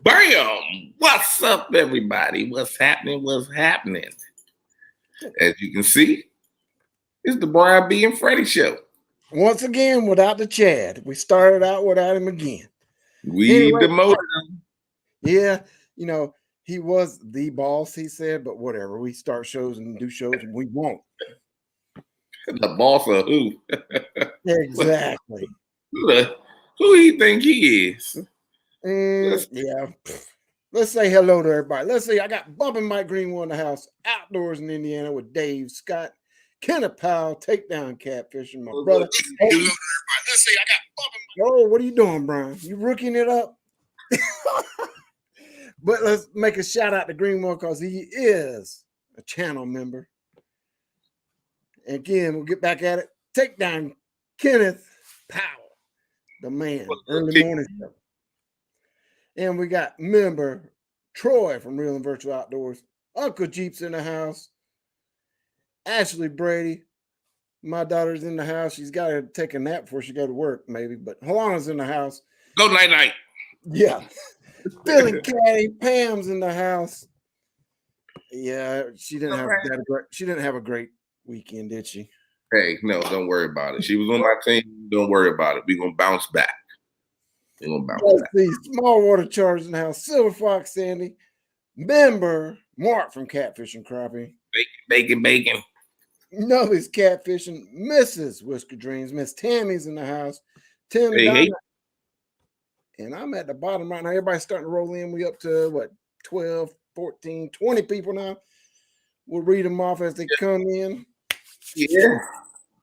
Bam! What's up, everybody? What's happening? What's happening? As you can see, it's the Brian B. and Freddie show. Once again, without the Chad. We started out without him again. We demoted him. Yeah, he was the boss, he said, but whatever. We start shows and do shows and we won't. The boss of who? Exactly. Who he think he is? Yeah. Let's say hello to everybody. Let's see. I got Bump and Mike Greenwood in the house, outdoors in Indiana with Dave, Scott, Kenneth Powell, Takedown Catfishing, my brother. Let's see. I got Bump and Mike. Oh, what are you doing, Brian? You rookieing it up? But let's make a shout out to Greenwood because he is a channel member. And again, we'll get back at it. Takedown Kenneth Powell, the man, early morning show. And we got member Troy from Real and Virtual Outdoors. Uncle Jeep's in the house. Ashley Brady. My daughter's in the house. She's got to take a nap before she go to work, maybe. But Halana's in the house. Go night-night. Yeah. Billy Caddy. Pam's in the house. Yeah, she didn't have a great weekend, did she? Hey, no, don't worry about it. She was on my team. Don't worry about it. We're going to bounce back. Let's see. Small Water Chargers in the house. Silver Fox Sandy. Member Mark from Catfish and Crappie. Bacon. Nobody's catfishing. Mrs. Whisker Dreams. Miss Tammy's in the house. Tim hey. And I'm at the bottom right now. Everybody's starting to roll in. We up to 12, 14, 20 people now. We'll read them off as they come in. Yeah.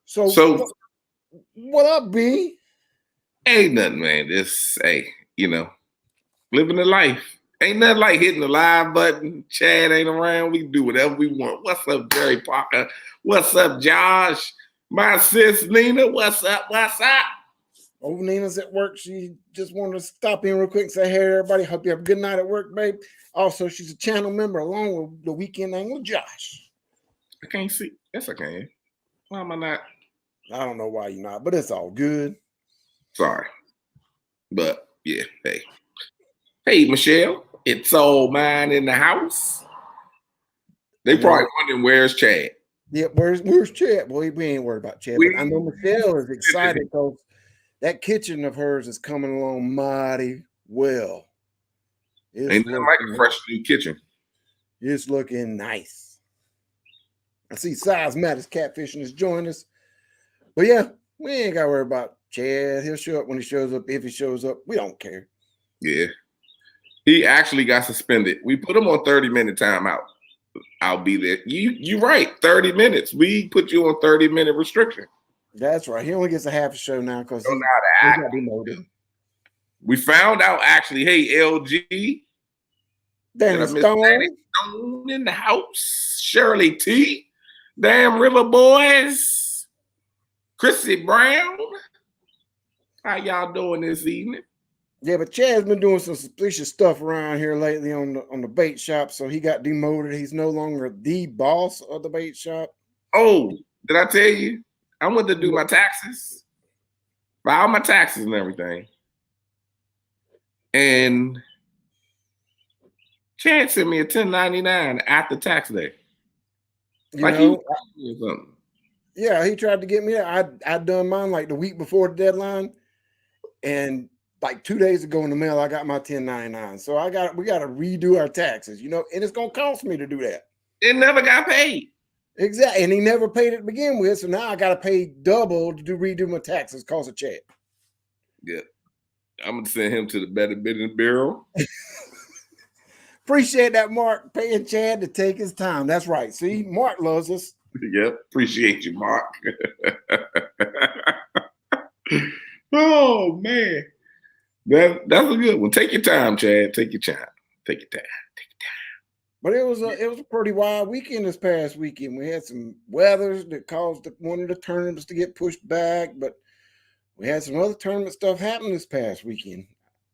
So what up, B? Ain't nothing, man. Just, living the life. Ain't nothing like hitting the live button. Chad ain't around. We can do whatever we want. What's up, Jerry Parker? What's up, Josh? My sis, Nina. What's up? Oh, Nina's at work. She just wanted to stop in real quick and say, hey, everybody. Hope you have a good night at work, babe. Also, she's a channel member along with the Weekend Angle, Josh. I can't see. Yes, I can. Why am I not? I don't know why you're not, but it's all good. Sorry. But, yeah, hey. Hey, Michelle. It's all mine in the house. They probably wondering where's Chad. Yeah, where's Chad? Boy, we ain't worried about Chad. But I know Michelle is excited because that kitchen of hers is coming along mighty well. Ain't nothing like a fresh new kitchen. It's looking nice. I see Size Matters Catfishing is joining us. But yeah, we ain't got to worry about Chad. He'll show up when he shows up. If he shows up, we don't care. Yeah. He actually got suspended. We put him on 30-minute timeout. I'll be there. You're right. 30 minutes. We put you on 30-minute restriction. That's right. He only gets a half a show now because he got demoted. We found out actually, hey, LG. Danny Stone in the house. Shirley T. Damn River Boys. Chrissy Brown. How y'all doing this evening? Yeah, but Chad's been doing some suspicious stuff around here lately on the bait shop, so he got demoted. He's no longer the boss of the bait shop. Oh, did I tell you? I went to do my taxes, file my taxes and everything. And Chad sent me a 1099 after tax day. Yeah, he tried to get me. I'd done mine like the week before the deadline, and like 2 days ago in the mail, I got my 1099. So we got to redo our taxes, and it's gonna cost me to do that. It never got paid. Exactly, and he never paid it to begin with. So now I got to pay double to redo my taxes. Cause of Chad. Yeah, I'm gonna send him to the Better Business Bureau. Appreciate that, Mark, paying Chad to take his time. That's right. See, Mark loves us. Yep, appreciate you, Mark. Oh man, that's a good one. Take your time, Chad. Take your time. But it was a pretty wild weekend this past weekend. We had some weathers that caused one of the tournaments to get pushed back, but we had some other tournament stuff happen this past weekend.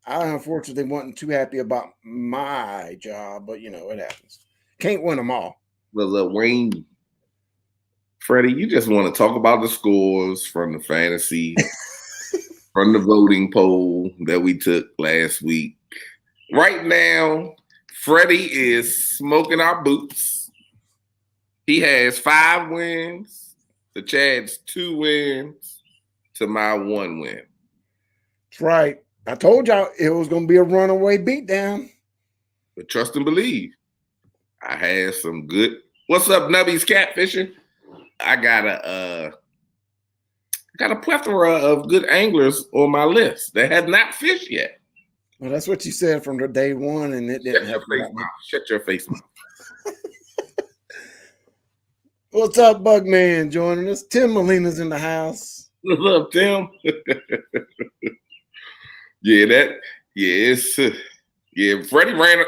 I unfortunately wasn't too happy about my job, but it happens. Can't win them all. Well, Wayne, Freddie, you just want to talk about the scores from the fantasy from the voting poll that we took last week. Right now, Freddie is smoking our boots. He has 5 wins. The Chad's 2 wins to my 1 win. That's right. I told y'all it was going to be a runaway beatdown. But trust and believe. I had some good. What's up, Nubby's catfishing? I got a plethora of good anglers on my list that have not fished yet. Well, that's what you said from the day one, and it didn't help you. Shut your face mouth. What's up, Bugman? Joining us. Tim Molina's in the house. What's up, Tim? Freddie ran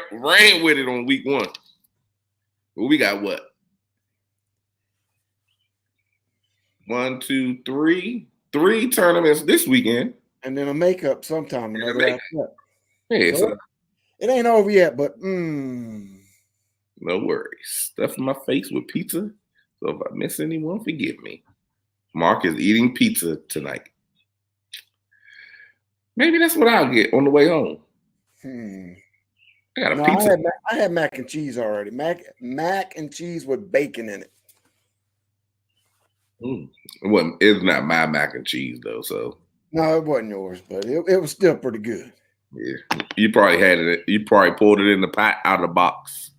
with it on week 1. Well, we got what? 1, 2, 3 tournaments this weekend, and then a makeup sometime. So it ain't over yet, but no worries. Stuffing my face with pizza. So if I miss anyone, forgive me. Mark is eating pizza tonight. Maybe that's what I'll get on the way home. I got a pizza. I had mac and cheese already. Mac and cheese with bacon in it. It's not my mac and cheese though, so no, it wasn't yours, but it was still pretty good. Yeah, you probably had it. You probably pulled it in the pot out of the box.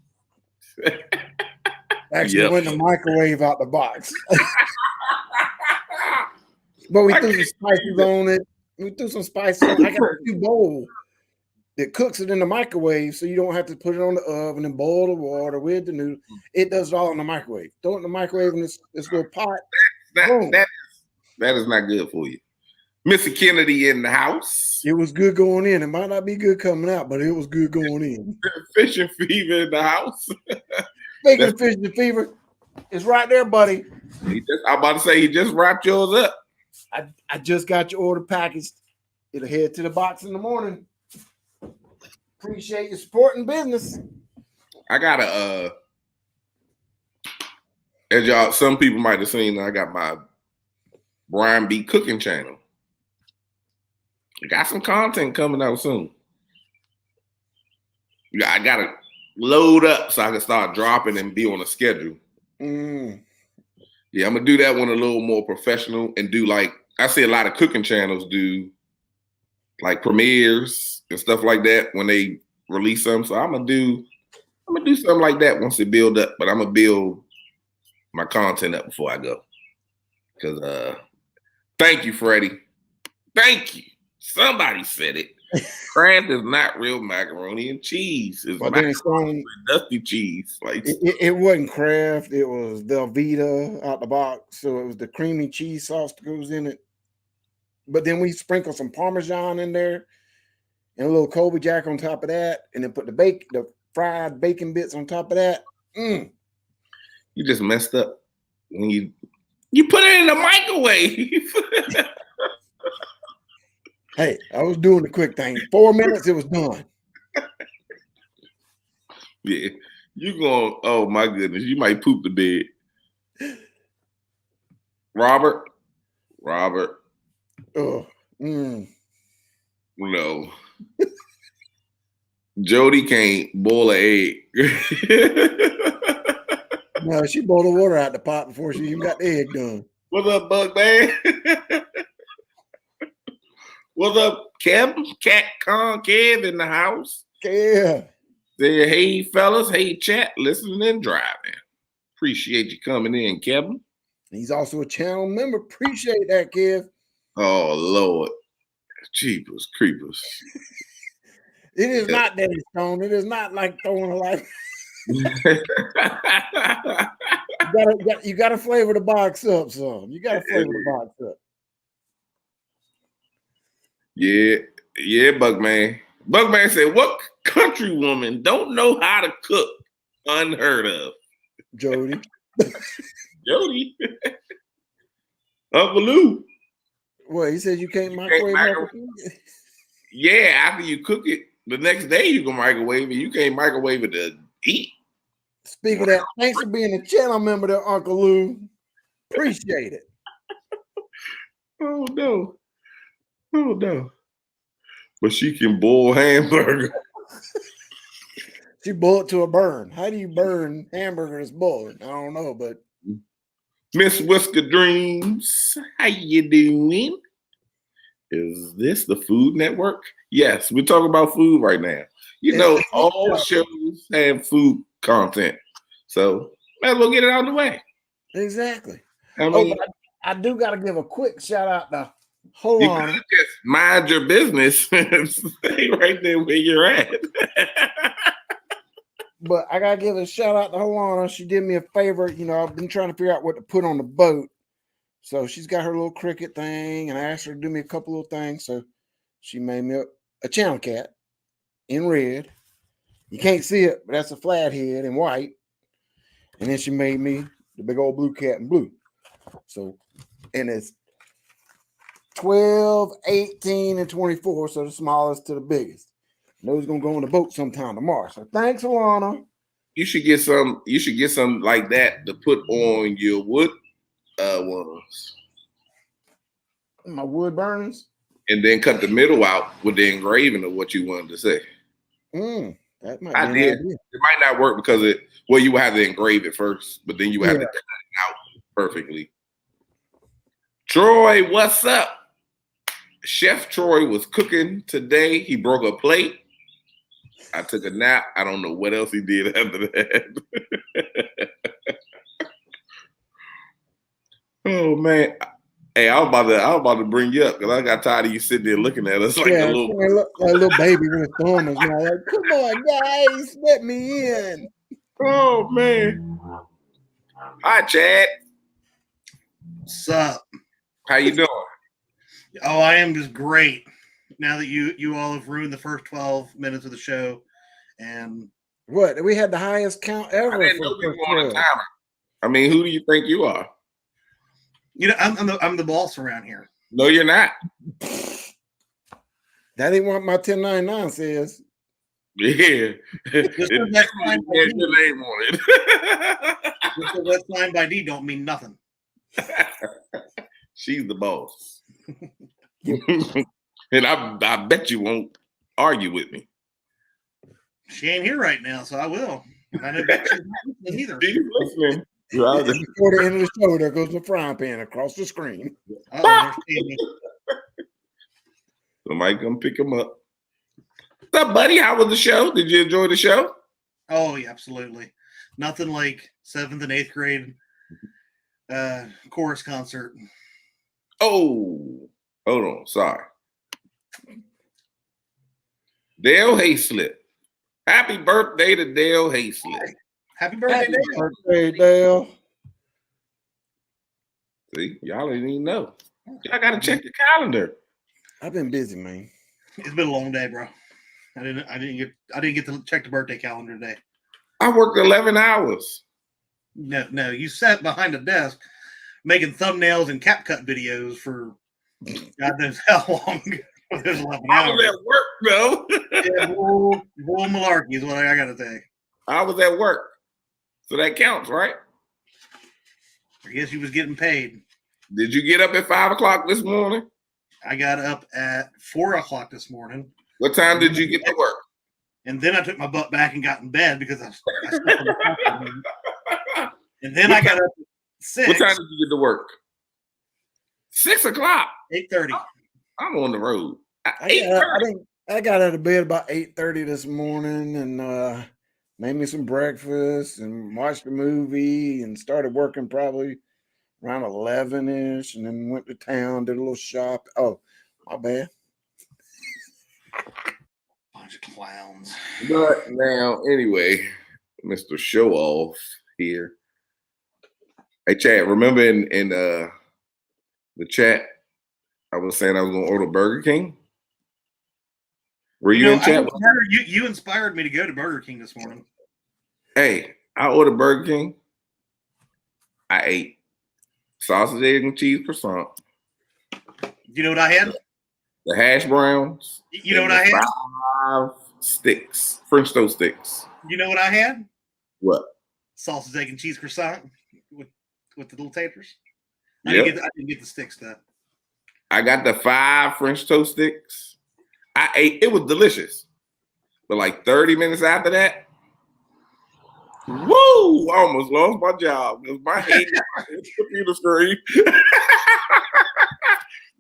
Actually, went in the microwave out the box. But we threw some spices on it. We threw some spices on it. I got a new bowl that cooks it in the microwave, so you don't have to put it on the oven and boil the water with the noodle. It does it all in the microwave. Throw it in the microwave in this little pot. That is not good for you. Mr. Kennedy in the house. It was good going in. It might not be good coming out, but it was good going in. Fishing fever in the house. Speaking of fishing fever, it's right there, buddy. I'm about to say he just wrapped yours up. I just got your order packaged. It'll head to the box in the morning. Appreciate your supporting business. I got as y'all, some people might have seen, I got my Brian B. Cooking channel. I got some content coming out soon. I got to load up so I can start dropping and be on a schedule. Yeah, I'm going to do that one a little more professional and do like, I see a lot of cooking channels do like premieres and stuff like that when they release them. So I'm gonna do something like that once it build up, but I'm gonna build my content up before I go. Because thank you, Freddie. Thank you. Somebody said it. Kraft is not real macaroni and cheese. It's macaroni with dusty cheese. Like it wasn't Kraft. It was Velveeta out the box. So it was the creamy cheese sauce that goes in it. But then we sprinkle some Parmesan in there and a little Colby Jack on top of that, and then put the fried bacon bits on top of that. You just messed up when you put it in the microwave. Hey, I was doing the quick thing. 4 minutes, it was done. Yeah, oh my goodness, you might poop the bed. Robert. Oh, No. Jody can't boil an egg. No, she boiled the water out the pot before she even got the egg done. What's up, Bug Man? What's up, Kev in the house? Yeah. Say, hey, fellas. Hey, chat. Listening and driving. Appreciate you coming in, Kevin. He's also a channel member. Appreciate that, Kev. Oh, Lord. Jeepers creepers. It is not Daddy Stone. It is not like throwing a life. You gotta flavor the box up, son. You gotta flavor the box up. Yeah, Bugman. Bugman said, "What country woman don't know how to cook? Unheard of." Jody. Jody. Uncle Lou. What, he said you can't microwave? Yeah, after you cook it, the next day you can microwave it. You can't microwave it to eat. Speaking of that, thanks for being a channel member there, Uncle Lou. Appreciate it. Oh, no. Oh no. But she can boil hamburger. She boiled to a burn. How do you burn hamburgers boiled? I don't know, but Miss Whisker Dreams, how you doing? Is this the Food Network? Yes, we're talking about food right now. You know, all shows have food content. So might as well get it out of the way. exactly. I mean, But I do got to give a quick shout out to you could Holana. just mind your business and stay right there where you're at. But I got to give a shout out to Holana. She did me a favor. You know, I've been trying to figure out what to put on the boat. So she's got her little cricket thing, and I asked her to do me a couple of things. So she made me a channel cat in red. You can't see it, but that's a flathead in white. And then she made me the big old blue cat in blue. So, and it's 12, 18, and 24. So the smallest to the biggest. And those gonna go on the boat sometime tomorrow. So thanks, Alana. You should get some. You should get something like that to put on your wood ones, My wood burners. and then cut the middle out with the engraving of what you wanted to say. That might be I an did. idea. It might not work because you would have to engrave it first, but then you would have to cut it out perfectly. Troy, what's up? Chef Troy was cooking today. He broke a plate. I took a nap. I don't know what else he did after that. Oh man. Hey, I was about to bring you up because I got tired of you sitting there looking at us like a little baby with his thumb is now like, come on, guys, let me in. Oh man. Hi, Chad. What's up? How you doing? Oh, I am just great. Now that you all have ruined the first 12 minutes of the show, and What? We had the highest count ever. I didn't know you were on a timer. I mean, who do you think you are? you know I'm the boss around here. No, you're not. That ain't what my 1099 says. Yeah. That's signed by D. Your name on it. That's signed by D don't mean nothing. She's the boss. And I bet you won't argue with me. She ain't here right now, so I will. I don't bet she's not listening either. She's listening. Before the end of the show, there goes the frying pan across the screen. Oh, there's Tammy. Somebody come pick him up. What's up, buddy? How was the show? Did you enjoy the show? Oh, yeah, absolutely. Nothing like 7th and 8th grade chorus concert. Oh, hold on. Sorry. Dale Hayslip. Happy birthday to Dale Hayslip. Happy birthday, Happy Dale. birthday, Dale. See, y'all didn't even know. Y'all got to check the calendar. I've been busy, man. It's been a long day, bro. I didn't get to check the birthday calendar today. I worked 11 hours. No, you sat behind a desk making thumbnails and CapCut videos for God knows how long. There's 11 I hours. was at work, though. Yeah, bull malarkey is what I got to say. I was at work. So that counts, right? I guess you was getting paid. Did you get up at 5 o'clock this morning? I got up at 4 o'clock this morning. What time did you get to work? And then I took my butt back and got in bed because I slept on the couch. And then I got up at 6. What time did you get to work? 6 o'clock. 8:30. I'm on the road. I got out of bed about 8:30 this morning and made me some breakfast and watched a movie and started working probably around 11-ish and then went to town, did a little shop. Oh, my bad. Bunch of clowns. But now, anyway, Mr. Show Off here. Hey, Chad, remember in the chat, I was saying I was going to order Burger King? Were you in chat? You inspired me to go to Burger King this morning. Hey, I ordered Burger King. I ate sausage, egg, and cheese croissant. You know what I had? The hash browns. You know what I had? 5 sticks, French toast sticks. You know what I had? What? Sausage, egg, and cheese croissant with the little taters. Yep. I didn't get the sticks though. I got the 5 French toast sticks. I ate. It was delicious. But like 30 minutes after that, woo! I almost lost my job because my head hit the computer screen.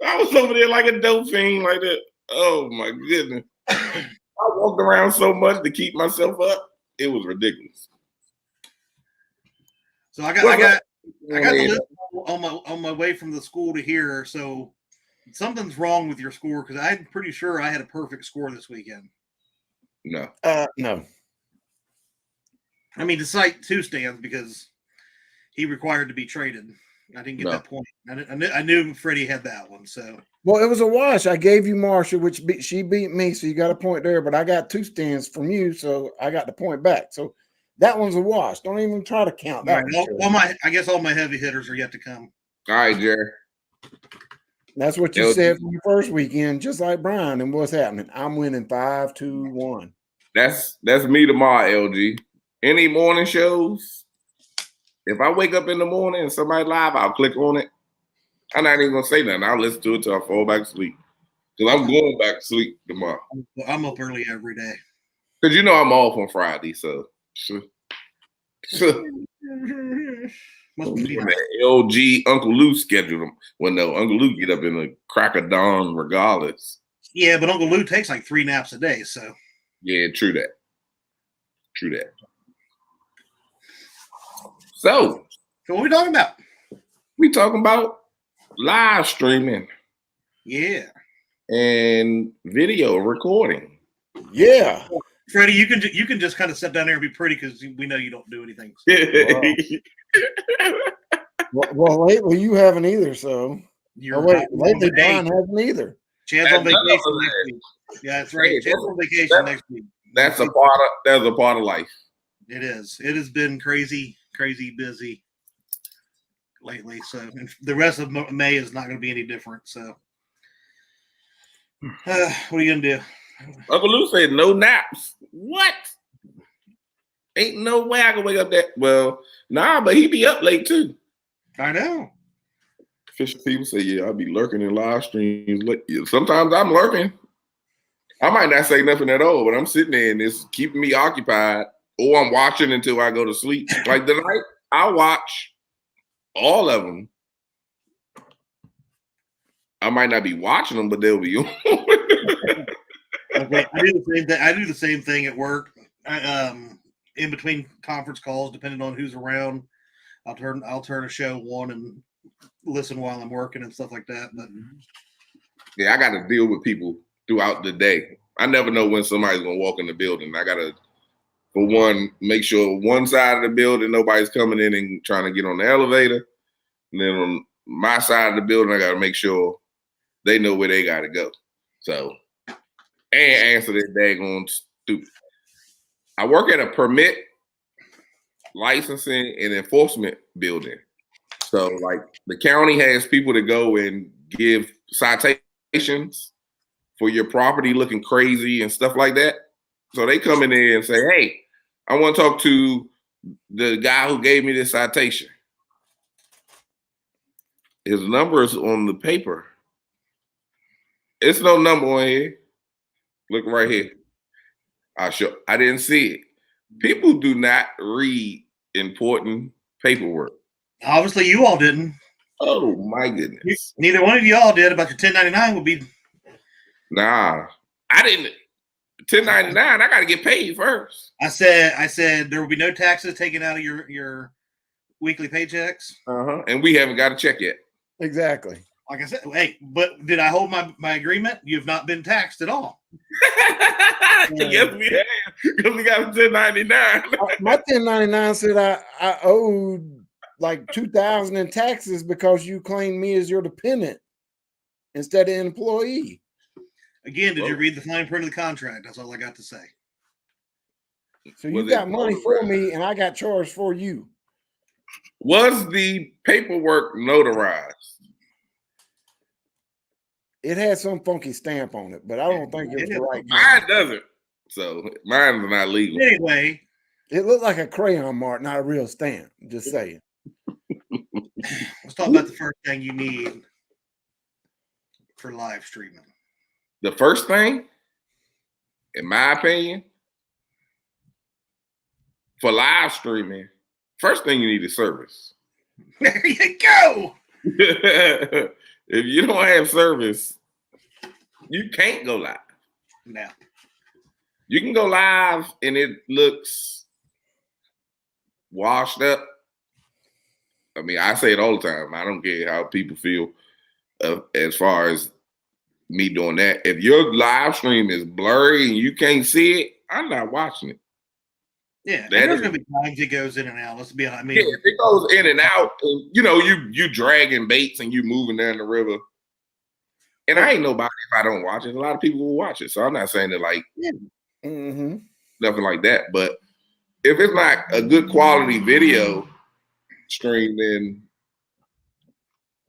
I was over there like a dope fiend like that. Oh my goodness. I walked around so much to keep myself up. It was ridiculous. So I got the list on my way from the school to here. So something's wrong with your score because I'm pretty sure I had a perfect score this weekend. No. No. I mean, to cite 2 stands because he required to be traded. I didn't get that point. I knew Freddie had that one. So well, it was a wash. I gave you Marsha, which she beat me, so you got a point there. But I got 2 stands from you, so I got the point back. So that one's a wash. Don't even try to count that. Right. I guess all my heavy hitters are yet to come. All right, Jerry. That's what you said from the first weekend, just like Brian. And what's happening? I'm winning 5-2-1. That's me tomorrow, LG. Any morning shows? If I wake up in the morning and somebody live, I'll click on it. I'm not even gonna say nothing. I'll listen to it till I fall back asleep. Because I'm going back to sleep tomorrow. I'm up early every day. Because you know I'm off on Friday, so. Must be LG Uncle Lou scheduled him. Well, no, Uncle Lou get up in the crack of dawn regardless. Yeah, but Uncle Lou takes like 3 naps a day, so. Yeah, true that. True that. So what are we talking about? We talking about live streaming. Yeah. And video recording. Yeah. Freddie, you can just kind of sit down there and be pretty because we know you don't do anything. Well, lately you haven't either, so. Lately Don hasn't either. Chad's on vacation next week. Yeah, that's right. Chad's on vacation next week. That's a part of life. It is. It has been crazy busy lately. So the rest of May is not going to be any different. So what are you going to do? Uncle Lou said no naps. What? Ain't no way I can wake up that. Well, nah, but he be up late too. I know. Official people say, yeah, I'll be lurking in live streams. Sometimes I'm lurking. I might not say nothing at all, but I'm sitting there and it's keeping me occupied. Or I'm watching until I go to sleep. Like tonight, I watch all of them. I might not be watching them, but they'll be on. Okay, I do the same thing. I do the same thing at work. In between conference calls, depending on who's around, I'll turn a show on and listen while I'm working and stuff like that. But yeah, I got to deal with people throughout the day. I never know when somebody's gonna walk in the building. I gotta, for one, make sure one side of the building nobody's coming in and trying to get on the elevator, and then on my side of the building, I gotta make sure they know where they gotta go. So. And answer that daggone stupid. I work at a permit, licensing, and enforcement building. So, like, the county has people to go and give citations for your property looking crazy and stuff like that. So they come in there and say, hey, I want to talk to the guy who gave me this citation. His number is on the paper. It's no number on here. Look right here. I didn't see it. People do not read important paperwork. Obviously, you all didn't. Oh my goodness! Neither one of y'all did. About your 1099 would be. Nah, I didn't. 1099. I got to get paid first. I said there will be no taxes taken out of your weekly paychecks. And we haven't got a check yet. Exactly. Like I said, hey, but did I hold my agreement? You've not been taxed at all. Yes, we have. Because we got 1099. My 1099 said I owed like $2,000 in taxes because you claimed me as your dependent instead of an employee. Again, did you read the fine print of the contract? That's all I got to say. So you got money for me and I got charged for you. Was the paperwork notarized? It had some funky stamp on it, but I don't think it was the right. Mine doesn't. So mine's not legal. Anyway. It looked like a crayon mark, not a real stamp. Just saying. Let's talk about the first thing you need. for live streaming? The first thing, in my opinion, for live streaming, first thing you need is service. There you go. If you don't have service, you can't go live. No. You can go live and it looks washed up. I mean, I say it all the time. I don't care how people feel as far as me doing that. If your live stream is blurry and you can't see it, I'm not watching it. Yeah, and there's gonna be times it goes in and out. Let's be honest. I mean, yeah, if it goes in and out, and, you know, you dragging baits and you moving down the river. And I ain't nobody if I don't watch it. A lot of people will watch it, so I'm not saying that like nothing like that. But if it's not a good quality video stream, then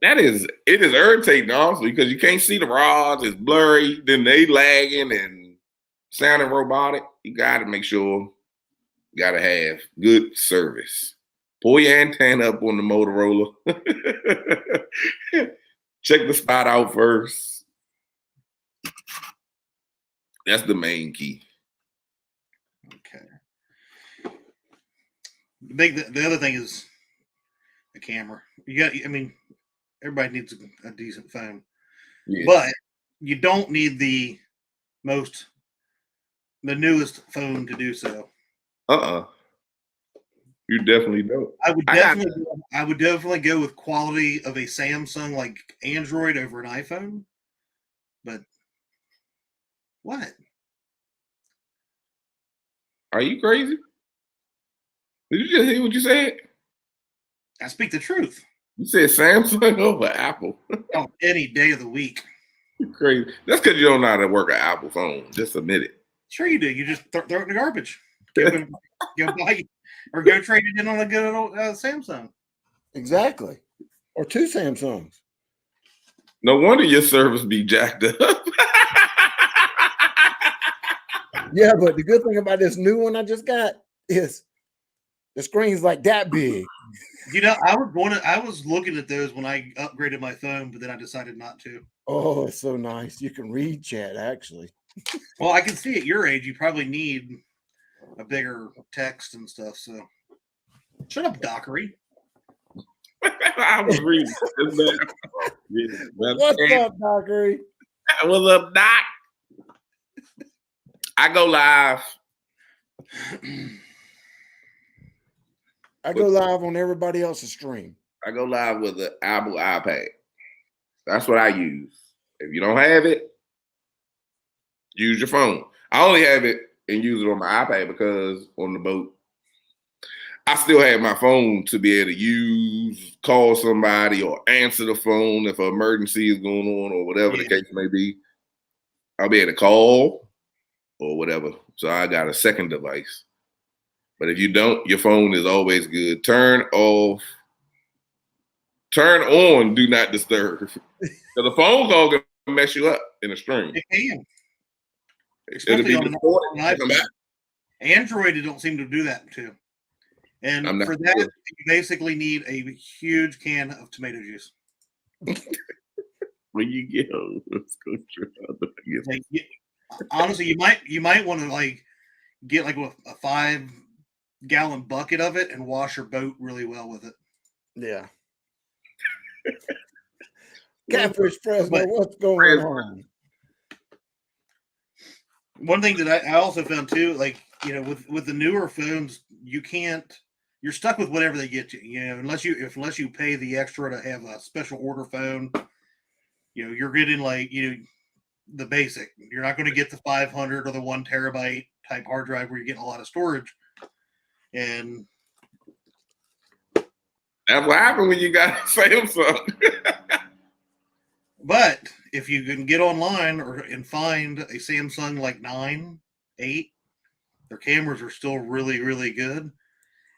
it is irritating, honestly, because you can't see the rods. It's blurry. Then they lagging and sounding robotic. You got to make sure. Got to have good service. Pull your antenna up on the Motorola. Check the spot out first. That's the main key. Okay. The other thing is the camera. I mean, everybody needs a decent phone, but you don't need the newest phone to do so. You definitely don't. I would definitely go with quality of a Samsung like Android over an iPhone. But what? Are you crazy? Did you just hear what you said? I speak the truth. You said Samsung over Apple. Oh, any day of the week. You're crazy. That's because you don't know how to work an Apple phone. Just admit it. Sure you do. You just throw it in the garbage. Go buy or go trade it in on a good old Samsung. Exactly. Or two Samsungs. No wonder your service be jacked up. Yeah, but the good thing about this new one I just got is the screen's like that big. You know, I was looking at those when I upgraded my phone, but then I decided not to. Oh, it's so nice. You can read chat actually. Well, I can see at your age you probably need a bigger text and stuff. So shut up, Dockery. I was reading. What's up, Dockery? What's up, Doc? I go live. I go live on everybody else's stream. I go live with an Apple iPad. That's what I use. If you don't have it, use your phone. I only have it and use it on my iPad because on the boat, I still have my phone to be able to call somebody or answer the phone if an emergency is going on or whatever the case may be. I'll be able to call or whatever. So I got a second device. But if you don't, your phone is always good. Turn on, do not disturb. Because the phone call can mess you up in a stream. It can. It'll be on iPhone. Android, it don't seem to do that too. And for that, you basically need a huge can of tomato juice. When you get home, let's go honestly, you might want to like get like a 5-gallon bucket of it and wash your boat really well with it. Yeah. Catfish Fresno, what's going on? One thing that I also found too, like, you know, with the newer phones, you're stuck with whatever they get you. You know, unless you pay the extra to have a special order phone, you know, you're getting like, you know, the basic. You're not going to get the 500 or the 1 terabyte type hard drive where you're getting a lot of storage. And that's what happened when you got a Samsung. But if you can get online and find a Samsung like 9, 8, their cameras are still really, really good.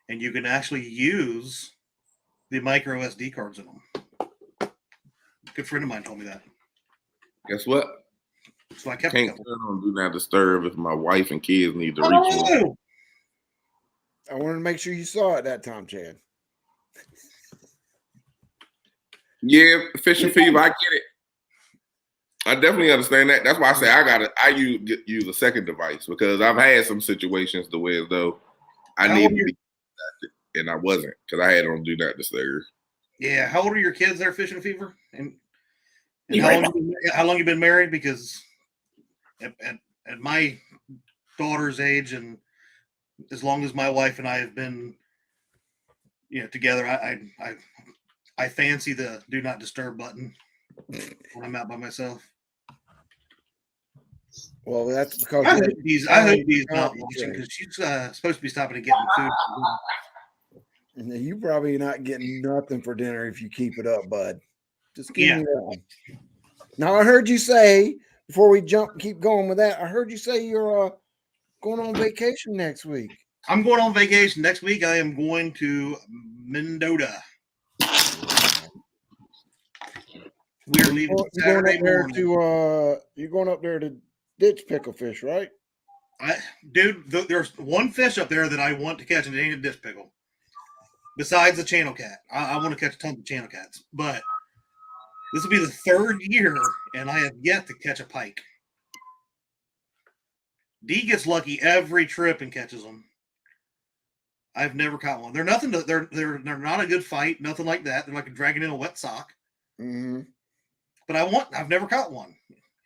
And you can actually use the micro SD cards in them. A good friend of mine told me that. Guess what? So I kept can't turn on do not disturb if my wife and kids need to reach me. I wanted to make sure you saw it that time, Chad. Yeah, fishing fever, I get it. I definitely understand that. That's why I say I use a second device because I've had some situations the way as though I How old needed are to your, be and I wasn't because I had on do not disturb. yeah, how old are your kids there fishing fever? And You right. how long you been married? Because at my daughter's age, and as long as my wife and I have been, together, I fancy the do not disturb button when I'm out by myself. Well, that's because I you're hope he's not reality watching check. because she's supposed to be stopping and getting food. And you probably not getting nothing for dinner if you keep it up, bud. Just keep Yeah. me on. Now I heard you say before we keep going with that. I heard you say you're going on vacation next week. I'm going on vacation next week. I am going to Mendota. We're leaving Saturday morning. You're going up there to ditch pickle fish, right? Dude, there's one fish up there that I want to catch, and it ain't a ditch pickle. Besides the channel cat, I want to catch tons of channel cats, but this will be the third year, and I have yet to catch a pike. D gets lucky every trip and catches them. I've never caught one. They're nothing. They're not a good fight. Nothing like that. They're like dragging in a wet sock. Mm-hmm. But I've never caught one,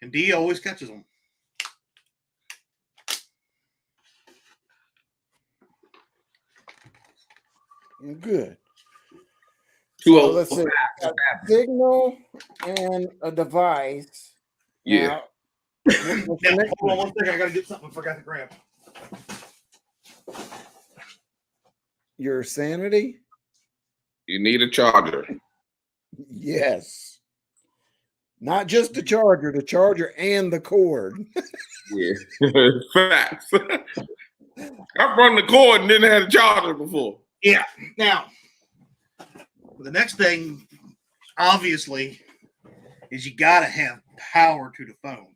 and D always catches them. Good. So let's see. A signal and a device. Yeah. Now, hold on one second. I got to get something I forgot to grab. Your sanity? You need a charger. Yes. Not just the charger and the cord. Yeah. Facts. I run the cord and didn't have a charger before. Yeah. Now, the next thing, obviously, is you got to have power to the phone.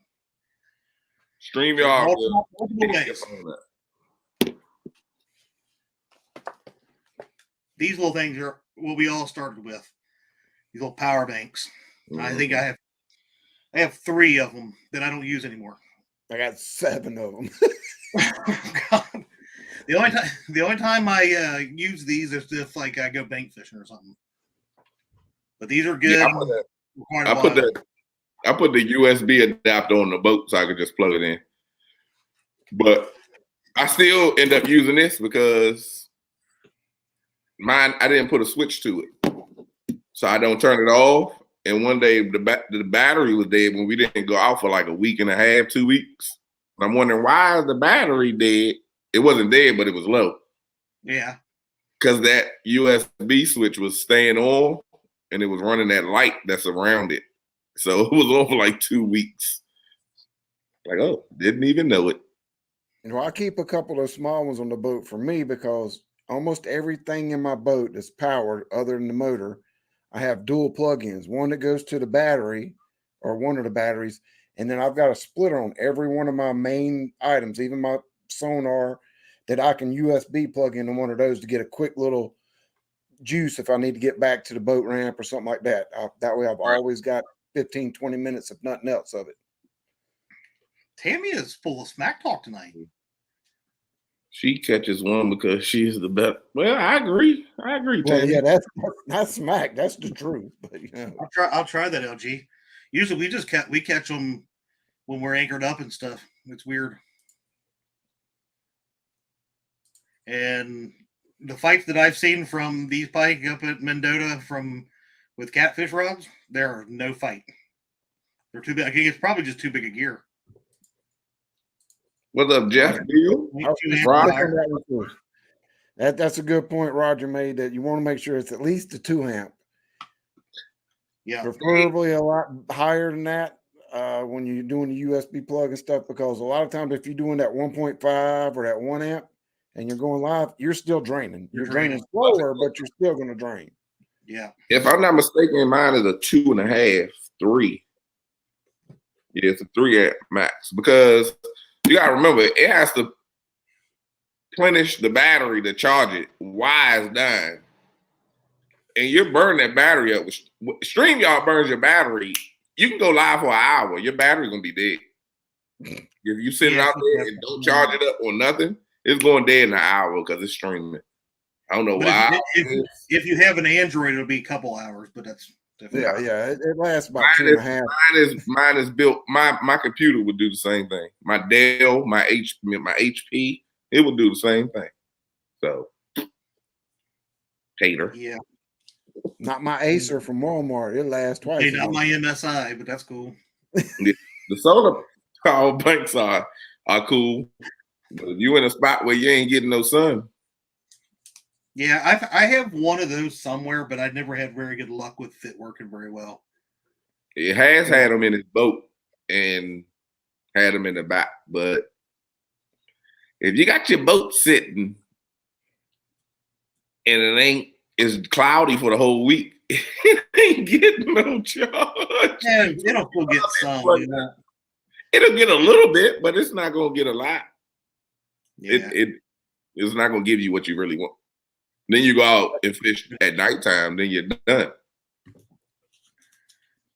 StreamYard. Multiple ways. These little things are what we all started with. These little power banks. Mm-hmm. I think I have 3 of them that I don't use anymore. I got 7 of them. God. The only time I use these is if like I go bank fishing or something. But these are good. Yeah, I put the USB adapter on the boat so I could just plug it in. But I still end up using this because mine, I didn't put a switch to it. So I don't turn it off. And one day the battery was dead when we didn't go out for like a week and a half, 2 weeks. And I'm wondering, why is the battery dead? It wasn't dead, but it was low. Yeah. Because that USB switch was staying on and it was running that light that's around it. So it was on for like 2 weeks. Like, oh, didn't even know it. Well, I keep a couple of small ones on the boat for me because almost everything in my boat is powered other than the motor. I have dual plug-ins, one that goes to the battery or one of the batteries, and then I've got a splitter on every one of my main items, even my sonar, that I can USB plug into one of those to get a quick little juice if I need to get back to the boat ramp or something like that. That way I've always got 15, 20 minutes, if nothing else, of it. Tammy is full of smack talk tonight. She catches one because she is the best. Well, I agree. Well, Tammy. Yeah, that's not smack. That's the truth. But I'll try that, LG. Usually we catch them when we're anchored up and stuff. It's weird. And the fights that I've seen from these pike up at Mendota with catfish rods, there are no fight. They're too big. I think it's probably just too big a gear. What's up, Jeff? That's a good point Roger made, that you want to make sure it's at least a 2 amp. Yeah. Preferably a lot higher than that when you're doing the USB plug and stuff, because a lot of times if you're doing that 1.5 or that 1 amp and you're going live, you're still draining. You're draining slower, but you're still going to drain. Yeah. If I'm not mistaken, mine is a 2.5, 3. Yeah, it's a 3 amp max, because you gotta remember it has to replenish the battery to charge it while it's dying. And you're burning that battery up. StreamYard burns your battery. you can go live for an hour. Your battery gonna be dead. If you sit it out there and don't charge it up or nothing, it's going dead in an hour because it's streaming. I don't know why. If you have an Android, it'll be a couple hours, but that's definitely It lasts about 2.5. Mine is built. My computer would do the same thing. My Dell, my HP, it would do the same thing. So, hater. Yeah. Not my Acer from Walmart. It lasts twice. Hey, not my MSI, but that's cool. The solar power banks are cool, but if you in a spot where you ain't getting no sun. Yeah, I have one of those somewhere, but I never had very good luck with it working very well. It has had them in his boat and had them in the back, but if you got your boat sitting and it's cloudy for the whole week, it ain't getting no charge. Yeah, it'll still get some. It'll get a little bit, but it's not gonna get a lot. Yeah. It's not gonna give you what you really want. Then you go out and fish at nighttime, then you're done.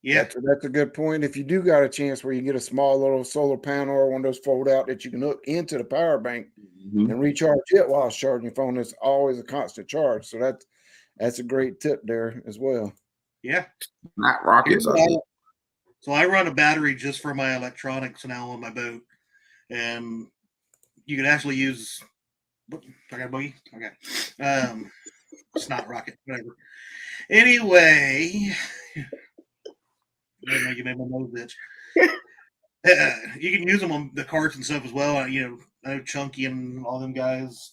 Yeah, that's a good point. If you do got a chance where you get a small little solar panel or one of those fold out that you can hook into the power bank and recharge it while it's charging your phone, it's always a constant charge. So that's a great tip there as well. Yeah, not rocket science. So I run a battery just for my electronics now on my boat, and you can actually use. I got a boogie. Okay, it's not rocket. Whatever. Anyway. You made my nose itch. You can use them on the carts and stuff as well. I know Chunky and all them guys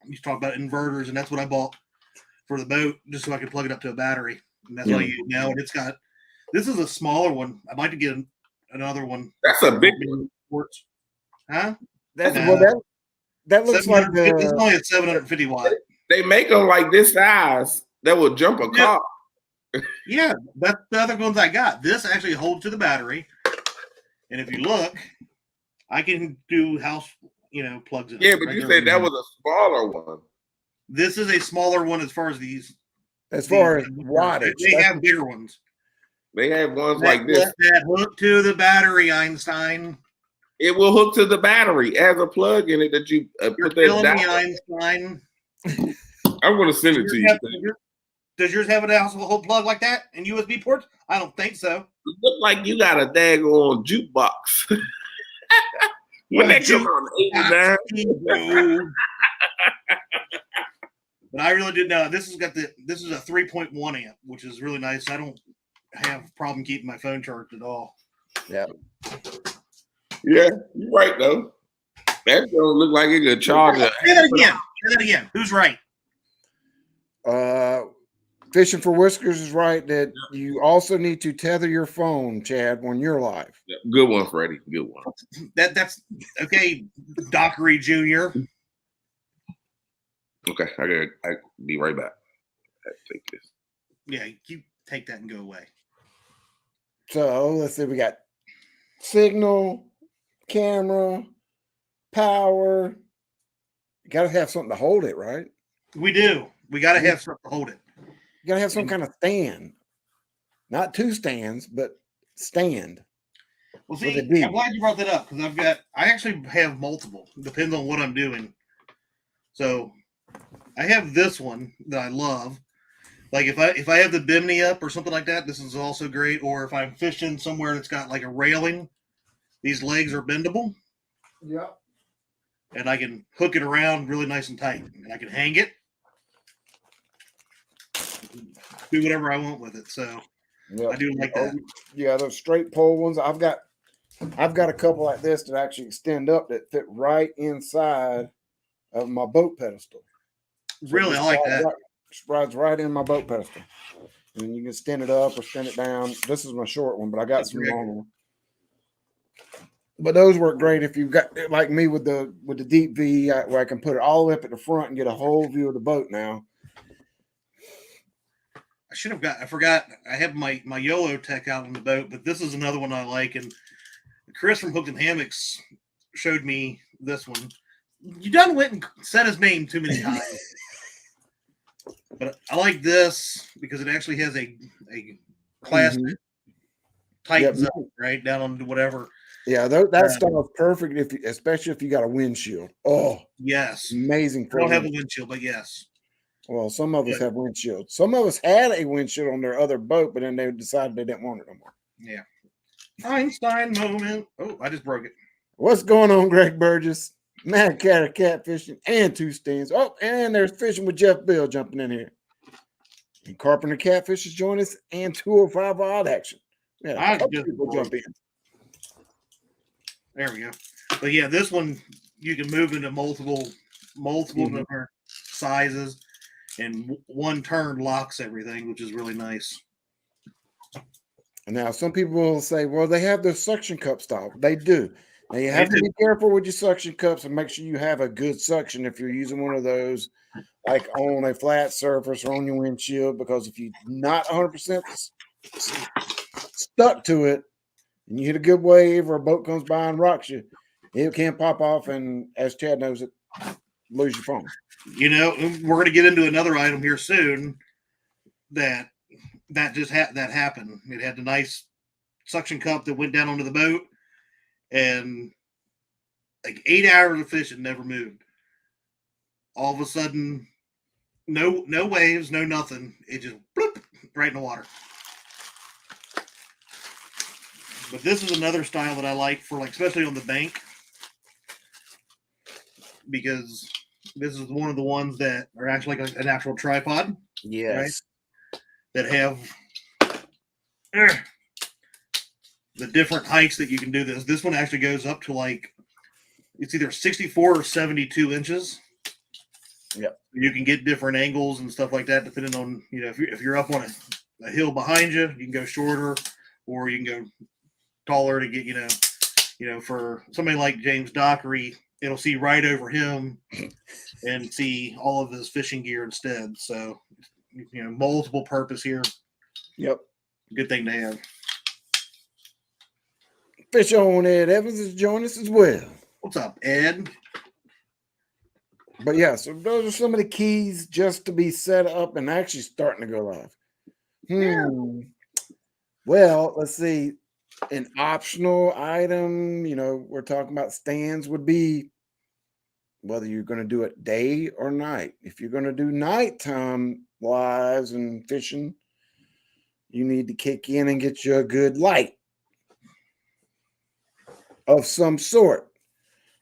used to talk about inverters, and that's what I bought for the boat, just so I could plug it up to a battery. And that's what I use now. And this is a smaller one. I'd like to get another one. That's a big one. Huh? That looks like it's only a 750 watt. They make them like this size that will jump a car. Yeah, that's the other ones I got. This actually holds to the battery, and if you look, I can do house, plugs in. Yeah, but you said that was a smaller one. This is a smaller one as far as these. As far as wattage, they have bigger ones. They have ones like this. That hook to the battery, Einstein. It will hook to the battery as a plug in it that you You're put killing that me, down. Einstein. I'm going to send it to you. Does yours have a whole plug like that and USB ports? I don't think so. It look like you got a daggone jukebox. When that come on 89. But I really didn't know. This is a 3.1 amp, which is really nice. I don't have a problem keeping my phone charged at all. Yeah. Yeah, you're right though. That don't look like it could charge it. Say that again. Who's right? Fishing for Whiskers is right that you also need to tether your phone, Chad, when you're live. Yeah, good one, Freddie. Good one. That's okay, Dockery Jr. Okay, I be right back. I take this. Yeah, you take that and go away. So let's see, we got signal, camera, power. You gotta have something to hold it, right? We do. We gotta have something to hold it. You gotta have some kind of stand. Not two stands, but stand. Well, see, I'm glad you brought that up because I actually have multiple. Depends on what I'm doing. So I have this one that I love. Like if I have the bimini up or something like that, this is also great. Or if I'm fishing somewhere that's got like a railing, these legs are bendable. Yeah. And I can hook it around really nice and tight. And I can hang it. Do whatever I want with it. So I do like that. Yeah, those straight pole ones. I've got a couple like this that actually extend up that fit right inside of my boat pedestal. So really, I like that. Rides right in my boat pedestal. And you can stand it up or stand it down. This is my short one, but I got some longer one. But those work great if you've got like me with the deep V, where I can put it all the way up at the front and get a whole view of the boat now. I forgot. I have my YOLO tech out on the boat, but this is another one I like. And Chris from Hooked and Hammocks showed me this one. You done went and said his name too many times. But I like this because it actually has a plastic tightens up right down on whatever. Yeah, that style is perfect especially if you got a windshield. Oh, yes, amazing. I don't have a windshield, but yes. Well, some of us have windshields. Some of us had a windshield on their other boat, but then they decided they didn't want it no more. Yeah. Einstein moment. Oh, I just broke it. What's going on, Greg Burgess? Mad Cat catfishing and 2 stands. Oh, and there's fishing with Jeff Bill jumping in here. And Carpenter Catfish is joining us and 205 Odd Action. Yeah, a couple people jump in. There we go. But yeah, this one you can move into multiple different sizes, and one turn locks everything, which is really nice. And now some people will say, well, they have the suction cup style. They do. Now you have to be careful with your suction cups and make sure you have a good suction if you're using one of those, like on a flat surface or on your windshield, because if you're not 100% stuck to it and you hit a good wave or a boat comes by and rocks you, it can pop off, and as Chad knows it, lose your phone. You know, we're going to get into another item here soon that just that happened. It had the nice suction cup that went down onto the boat, and like 8 hours of fishing, never moved. All of a sudden, no waves, no nothing. It just bloop, right in the water. But this is another style that I like for, like, especially on the bank, because this is one of the ones that are actually like an actual tripod. Yes. Right? That have the different heights that you can do this. This one actually goes up to, like, it's either 64 or 72 inches. Yep. You can get different angles and stuff like that depending on, you know, if you're up on a hill behind you, you can go shorter, or you can go taller to get, you know, for somebody like James Dockery, it'll see right over him and see all of his fishing gear instead. So, you know, multiple purpose here. Yep. Good thing to have. Fish on Ed Evans is joining us as well. What's up, Ed? But yeah, so those are some of the keys just to be set up and actually starting to go live. Yeah. Well, let's see. An optional item, you know, we're talking about stands would be whether you're going to do it day or night. If you're going to do nighttime lives and fishing, you need to kick in and get you a good light of some sort.